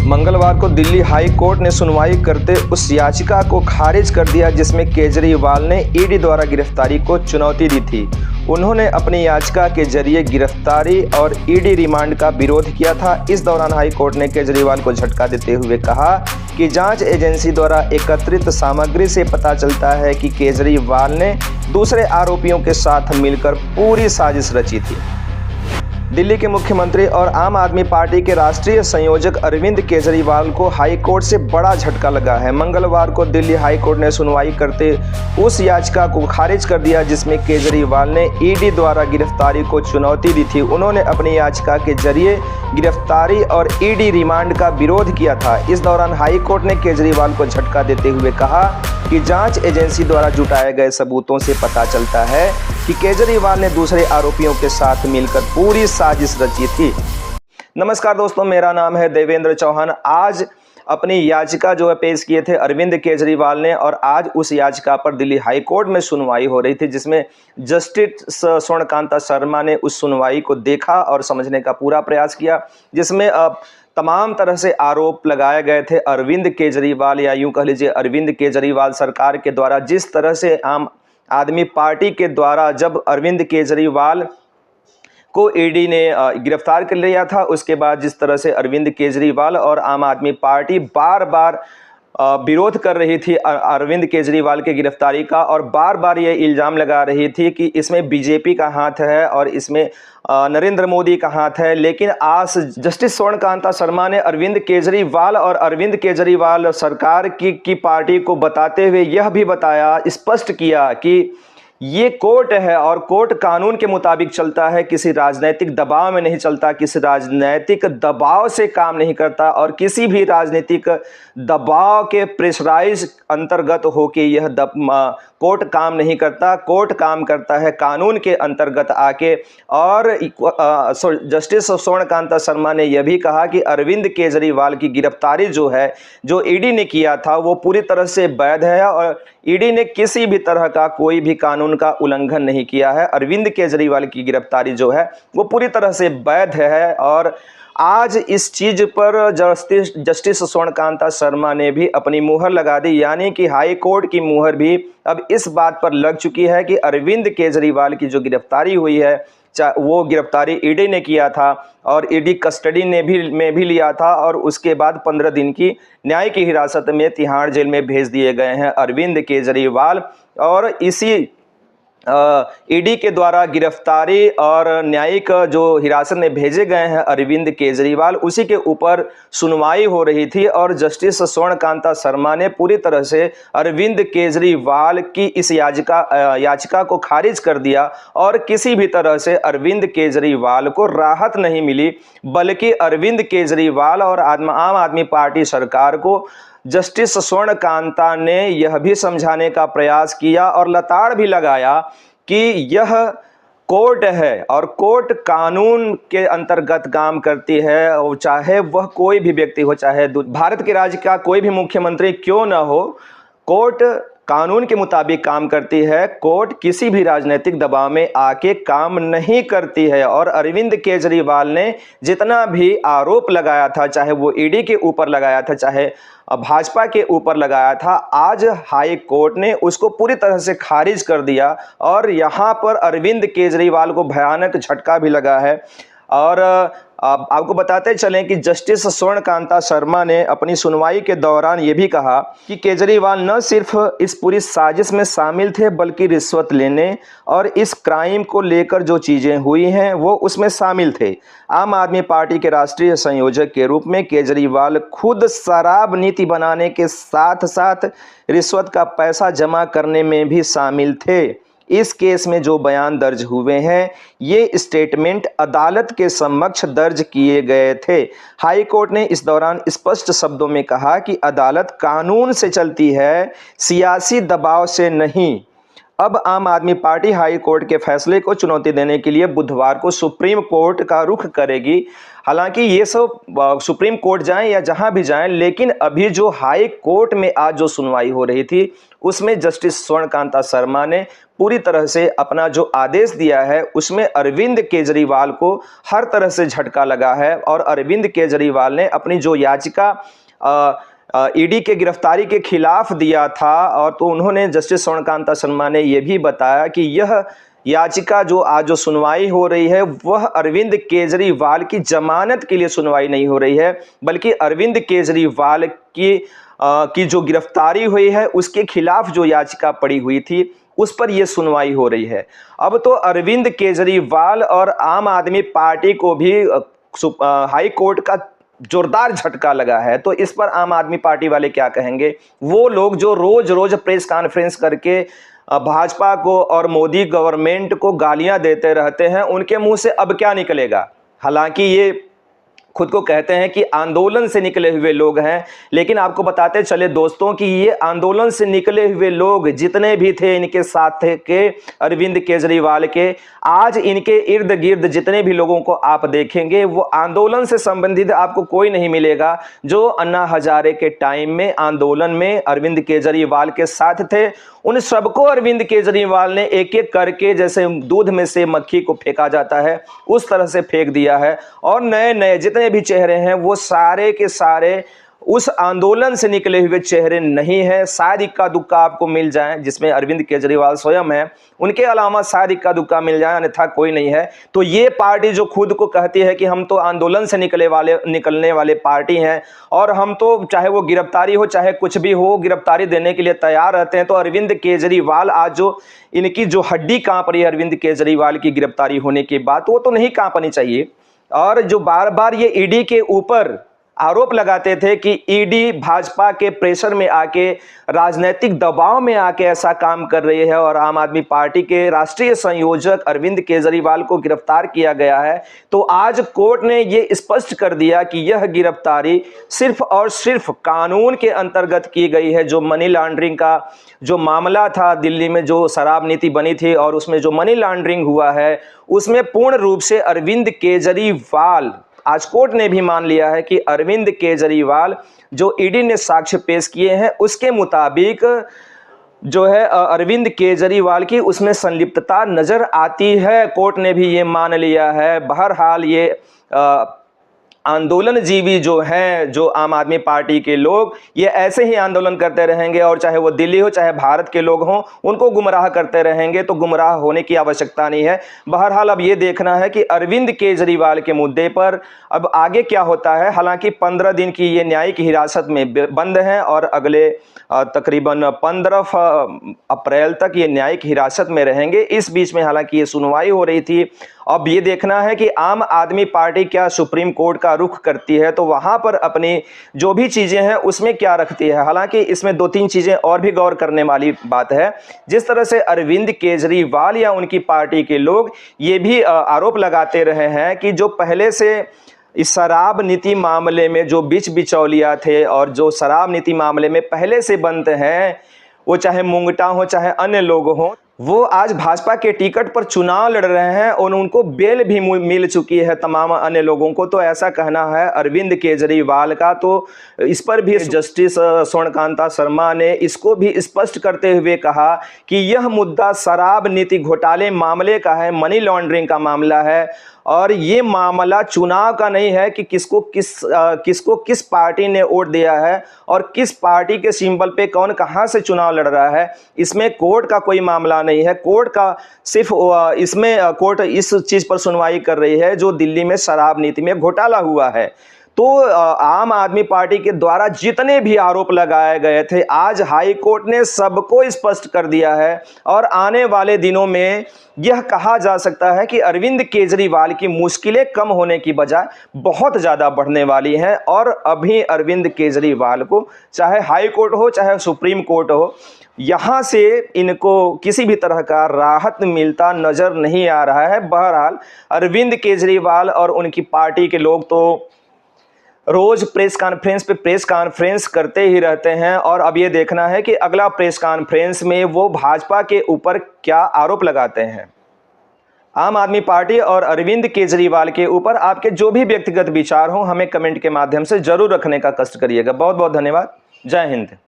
मंगलवार को Delhi high court ने सुनवाई करते उस याचिका को खारिज कर दिया जिसमें केजरीवाल ने ईडी द्वारा गिरफ्तारी को चुनौती दी थी। उन्होंने अपनी याचिका के जरिए गिरफ्तारी और ईडी रिमांड का विरोध किया था। इस दौरान हाई कोर्ट ने केजरीवाल को झटका देते हुए कहा कि जांच एजेंसी द्वारा एकत्रित सामग्री से पता चलता है कि केजरीवाल ने दूसरे आरोपियों के साथ मिलकर पूरी साजिश रची थी। दिल्ली के मुख्यमंत्री और आम आदमी पार्टी के राष्ट्रीय संयोजक अरविंद केजरीवाल को हाई कोर्ट से बड़ा झटका लगा है। मंगलवार को दिल्ली हाई कोर्ट ने सुनवाई करते उस याचिका को खारिज कर दिया जिसमें केजरीवाल ने ईडी द्वारा गिरफ्तारी को चुनौती दी थी। उन्होंने अपनी याचिका के जरिए गिरफ्तारी और ईडी रिमांड का विरोध किया था। इस दौरान हाई कोर्ट ने केजरीवाल को झटका देते हुए कहा कि जांच एजेंसी द्वारा जुटाए गए सबूतों से पता चलता है कि केजरीवाल ने दूसरे आरोपियों के साथ मिलकर पूरी साजिश रची थी। नमस्कार दोस्तों, मेरा नाम है देवेंद्र चौहान। आज अपनी याचिका जो है पेश किए थे अरविंद केजरीवाल ने और आज उस याचिका पर दिल्ली हाई कोर्ट में सुनवाई हो रही थी जिसमें जस्टिस स्वर्णकांता शर्मा ने उस सुनवाई को देखा और समझने का पूरा प्रयास किया, जिसमें तमाम तरह से आरोप लगाए गए थे अरविंद केजरीवाल या यूं कह लीजिए अरविंद केजरीवाल सरकार के द्वारा। जिस तरह से आम आदमी पार्टी के द्वारा जब अरविंद केजरीवाल को ईडी ने गिरफ्तार कर लिया था, उसके बाद जिस तरह से अरविंद केजरीवाल और आम आदमी पार्टी बार बार विरोध कर रही थी अरविंद केजरीवाल की गिरफ्तारी का और बार बार ये इल्ज़ाम लगा रही थी कि इसमें बीजेपी का हाथ है और इसमें नरेंद्र मोदी का हाथ है। लेकिन आज जस्टिस स्वर्णकांता शर्मा ने अरविंद केजरीवाल और अरविंद केजरीवाल सरकार की पार्टी को बताते हुए यह भी बताया, स्पष्ट किया कि ये कोर्ट है और कोर्ट कानून के मुताबिक चलता है, किसी राजनीतिक दबाव में नहीं चलता, किसी राजनीतिक दबाव से काम नहीं करता और किसी भी राजनीतिक दबाव के प्रेशराइज अंतर्गत होके यह कोर्ट काम नहीं करता। कोर्ट काम करता है कानून के अंतर्गत आके। और जस्टिस स्वर्णकांता शर्मा ने यह भी कहा कि अरविंद केजरीवाल की गिरफ्तारी जो है, जो ईडी ने किया था, वो पूरी तरह से वैध है और ईडी ने किसी भी तरह का कोई भी कानून का उल्लंघन नहीं किया है। अरविंद केजरीवाल की गिरफ्तारी जो है वो पूरी तरह से वैध है और आज इस चीज पर जस्टिस स्वर्णकांता शर्मा ने भी अपनी मुहर लगा दी, यानी कि हाई कोर्ट की मुहर भी अब इस बात पर लग चुकी है कि अरविंद केजरीवाल की जो गिरफ्तारी हुई है वो गिरफ्तारी ईडी ने किया था और ईडी कस्टडी में भी लिया था और उसके बाद 15 दिन की न्यायिक हिरासत में तिहाड़ जेल में भेज दिए गए हैं अरविंद केजरीवाल। और इसी ईडी के द्वारा गिरफ्तारी और न्यायिक जो हिरासत में भेजे गए हैं अरविंद केजरीवाल, उसी के ऊपर सुनवाई हो रही थी और जस्टिस स्वर्णकांता शर्मा ने पूरी तरह से अरविंद केजरीवाल की इस याचिका को खारिज कर दिया और किसी भी तरह से अरविंद केजरीवाल को राहत नहीं मिली, बल्कि अरविंद केजरीवाल और आम आदमी पार्टी सरकार को जस्टिस स्वर्णकांता ने यह भी समझाने का प्रयास किया और लताड़ भी लगाया कि यह कोर्ट है और कोर्ट कानून के अंतर्गत काम करती है और चाहे वह कोई भी व्यक्ति हो, चाहे भारत के राज्य का कोई भी मुख्यमंत्री क्यों न हो, कोर्ट कानून के मुताबिक काम करती है। कोर्ट किसी भी राजनीतिक दबाव में आके काम नहीं करती है। और अरविंद केजरीवाल ने जितना भी आरोप लगाया था, चाहे वो ईडी के ऊपर लगाया था, चाहे भाजपा के ऊपर लगाया था, आज हाई कोर्ट ने उसको पूरी तरह से खारिज कर दिया और यहाँ पर अरविंद केजरीवाल को भयानक झटका भी लगा है। और आपको बताते चलें कि जस्टिस स्वर्णकांता शर्मा ने अपनी सुनवाई के दौरान ये भी कहा कि केजरीवाल न सिर्फ इस पूरी साजिश में शामिल थे बल्कि रिश्वत लेने और इस क्राइम को लेकर जो चीज़ें हुई हैं वो उसमें शामिल थे। आम आदमी पार्टी के राष्ट्रीय संयोजक के रूप में केजरीवाल खुद शराब नीति बनाने के साथ साथ रिश्वत का पैसा जमा करने में भी शामिल थे। इस केस में जो बयान दर्ज हुए हैं ये स्टेटमेंट अदालत के समक्ष दर्ज किए गए थे। हाई कोर्ट ने इस दौरान स्पष्ट शब्दों में कहा कि अदालत कानून से चलती है, सियासी दबाव से नहीं। अब आम आदमी पार्टी हाई कोर्ट के फैसले को चुनौती देने के लिए बुधवार को सुप्रीम कोर्ट का रुख करेगी। हालांकि ये सब सुप्रीम कोर्ट जाएं या जहां भी जाएं, लेकिन अभी जो हाई कोर्ट में आज जो सुनवाई हो रही थी उसमें जस्टिस स्वर्णकांता शर्मा ने पूरी तरह से अपना जो आदेश दिया है उसमें अरविंद केजरीवाल को हर तरह से झटका लगा है। और अरविंद केजरीवाल ने अपनी जो याचिका ईडी के गिरफ्तारी के खिलाफ दिया था, और तो उन्होंने जस्टिस स्वर्णकांता शर्मा ने यह भी बताया कि यह याचिका जो आज जो सुनवाई हो रही है वह अरविंद केजरीवाल की जमानत के लिए सुनवाई नहीं हो रही है, बल्कि अरविंद केजरीवाल की जो गिरफ्तारी हुई है उसके खिलाफ जो याचिका पड़ी हुई थी उस पर यह सुनवाई हो रही है। अब तो अरविंद केजरीवाल और आम आदमी पार्टी को भी हाई कोर्ट का जोरदार झटका लगा है। तो इस पर आम आदमी पार्टी वाले क्या कहेंगे? वो लोग जो रोज रोज प्रेस कॉन्फ्रेंस करके भाजपा को और मोदी गवर्नमेंट को गालियां देते रहते हैं, उनके मुंह से अब क्या निकलेगा? हालांकि ये खुद को कहते हैं कि आंदोलन से निकले हुए लोग हैं, लेकिन आपको बताते चले दोस्तों कि ये आंदोलन से निकले हुए लोग जितने भी थे इनके साथ थे के अरविंद केजरीवाल के, आज इनके इर्द गिर्द जितने भी लोगों को आप देखेंगे वो आंदोलन से संबंधित आपको कोई नहीं मिलेगा जो अन्ना हजारे के टाइम में आंदोलन में अरविंद केजरीवाल के साथ थे। उन सबको अरविंद केजरीवाल ने एक एक करके, जैसे दूध में से मक्खी को फेंका जाता है उस तरह से फेंक दिया है। और नए नए जितने भी चेहरे हैं वो सारे के सारे उस आंदोलन से निकले हुए चेहरे नहीं है। शायद इक्का दुक्का आपको मिल जाए जिसमें अरविंद केजरीवाल स्वयं है, उनके अलावा शायद इक्का दुक्का मिल जाए, अन्यथा कोई नहीं है। तो ये पार्टी जो खुद को कहती है कि हम तो आंदोलन से निकलने वाले पार्टी हैं और हम तो चाहे वो गिरफ्तारी हो चाहे कुछ भी हो गिरफ्तारी देने के लिए तैयार रहते हैं, तो अरविंद केजरीवाल आज जो इनकी जो हड्डी कांप रही है अरविंद केजरीवाल की गिरफ्तारी होने के बाद, वो तो नहीं कांपनी चाहिए। और जो बार बार ये ईडी के ऊपर आरोप लगाते थे कि ईडी भाजपा के प्रेशर में आके, राजनीतिक दबाव में आके ऐसा काम कर रही है और आम आदमी पार्टी के राष्ट्रीय संयोजक अरविंद केजरीवाल को गिरफ्तार किया गया है, तो आज कोर्ट ने ये स्पष्ट कर दिया कि यह गिरफ्तारी सिर्फ और सिर्फ कानून के अंतर्गत की गई है। जो मनी लॉन्ड्रिंग का जो मामला था दिल्ली में, जो शराब नीति बनी थी और उसमें जो मनी लॉन्ड्रिंग हुआ है, उसमें पूर्ण रूप से अरविंद केजरीवाल, आज कोर्ट ने भी मान लिया है कि अरविंद केजरीवाल जो ईडी ने साक्ष्य पेश किए हैं उसके मुताबिक जो है अरविंद केजरीवाल की उसमें संलिप्तता नजर आती है। कोर्ट ने भी ये मान लिया है। बहरहाल ये आंदोलनजीवी जो हैं, जो आम आदमी पार्टी के लोग, ये ऐसे ही आंदोलन करते रहेंगे और चाहे वो दिल्ली हो चाहे भारत के लोग हों, उनको गुमराह करते रहेंगे। तो गुमराह होने की आवश्यकता नहीं है। बहरहाल अब ये देखना है कि अरविंद केजरीवाल के मुद्दे पर अब आगे क्या होता है। हालांकि 15 दिन की ये न्यायिक हिरासत में बंद हैं और अगले तकरीबन 15 अप्रैल तक ये न्यायिक हिरासत में रहेंगे। इस बीच में हालांकि ये सुनवाई हो रही थी। अब ये देखना है कि आम आदमी पार्टी क्या सुप्रीम कोर्ट का रुख करती है, तो वहां पर अपनी जो भी चीजें हैं उसमें क्या रखती है। हालांकि इसमें 2-3 चीजें और भी गौर करने वाली बात है। जिस तरह से अरविंद केजरीवाल या उनकी पार्टी के लोग ये भी आरोप लगाते रहे हैं कि जो पहले से इस शराब नीति मामले में जो बीच बिचौलिया थे और जो शराब नीति मामले में पहले से बनते हैं, वो चाहे मुंगटा हो चाहे अन्य लोग हों, वो आज भाजपा के टिकट पर चुनाव लड़ रहे हैं और उनको बेल भी मिल चुकी है तमाम अन्य लोगों को। तो ऐसा कहना है अरविंद केजरीवाल का। तो इस पर भी जस्टिस स्वर्णकांता शर्मा ने इसको भी स्पष्ट करते हुए कहा कि यह मुद्दा शराब नीति घोटाले मामले का है, मनी लॉन्ड्रिंग का मामला है और ये मामला चुनाव का नहीं है कि किसको किस पार्टी ने वोट दिया है और किस पार्टी के सिंबल पे कौन कहां से चुनाव लड़ रहा है। इसमें कोर्ट का कोई मामला नहीं है। कोर्ट का सिर्फ इसमें कोर्ट इस चीज पर सुनवाई कर रही है जो दिल्ली में शराब नीति में घोटाला हुआ है। तो आम आदमी पार्टी के द्वारा जितने भी आरोप लगाए गए थे, आज हाई कोर्ट ने सबको स्पष्ट कर दिया है और आने वाले दिनों में यह कहा जा सकता है कि अरविंद केजरीवाल की मुश्किलें कम होने की बजाय बहुत ज़्यादा बढ़ने वाली हैं। और अभी अरविंद केजरीवाल को चाहे हाई कोर्ट हो चाहे सुप्रीम कोर्ट हो, यहाँ से इनको किसी भी तरह का राहत मिलता नज़र नहीं आ रहा है। बहरहाल अरविंद केजरीवाल और उनकी पार्टी के लोग तो रोज प्रेस कॉन्फ्रेंस करते ही रहते हैं और अब ये देखना है कि अगला प्रेस कॉन्फ्रेंस में वो भाजपा के ऊपर क्या आरोप लगाते हैं। आम आदमी पार्टी और अरविंद केजरीवाल के ऊपर आपके जो भी व्यक्तिगत विचार हों हमें कमेंट के माध्यम से जरूर रखने का कष्ट करिएगा। बहुत बहुत धन्यवाद। जय हिंद।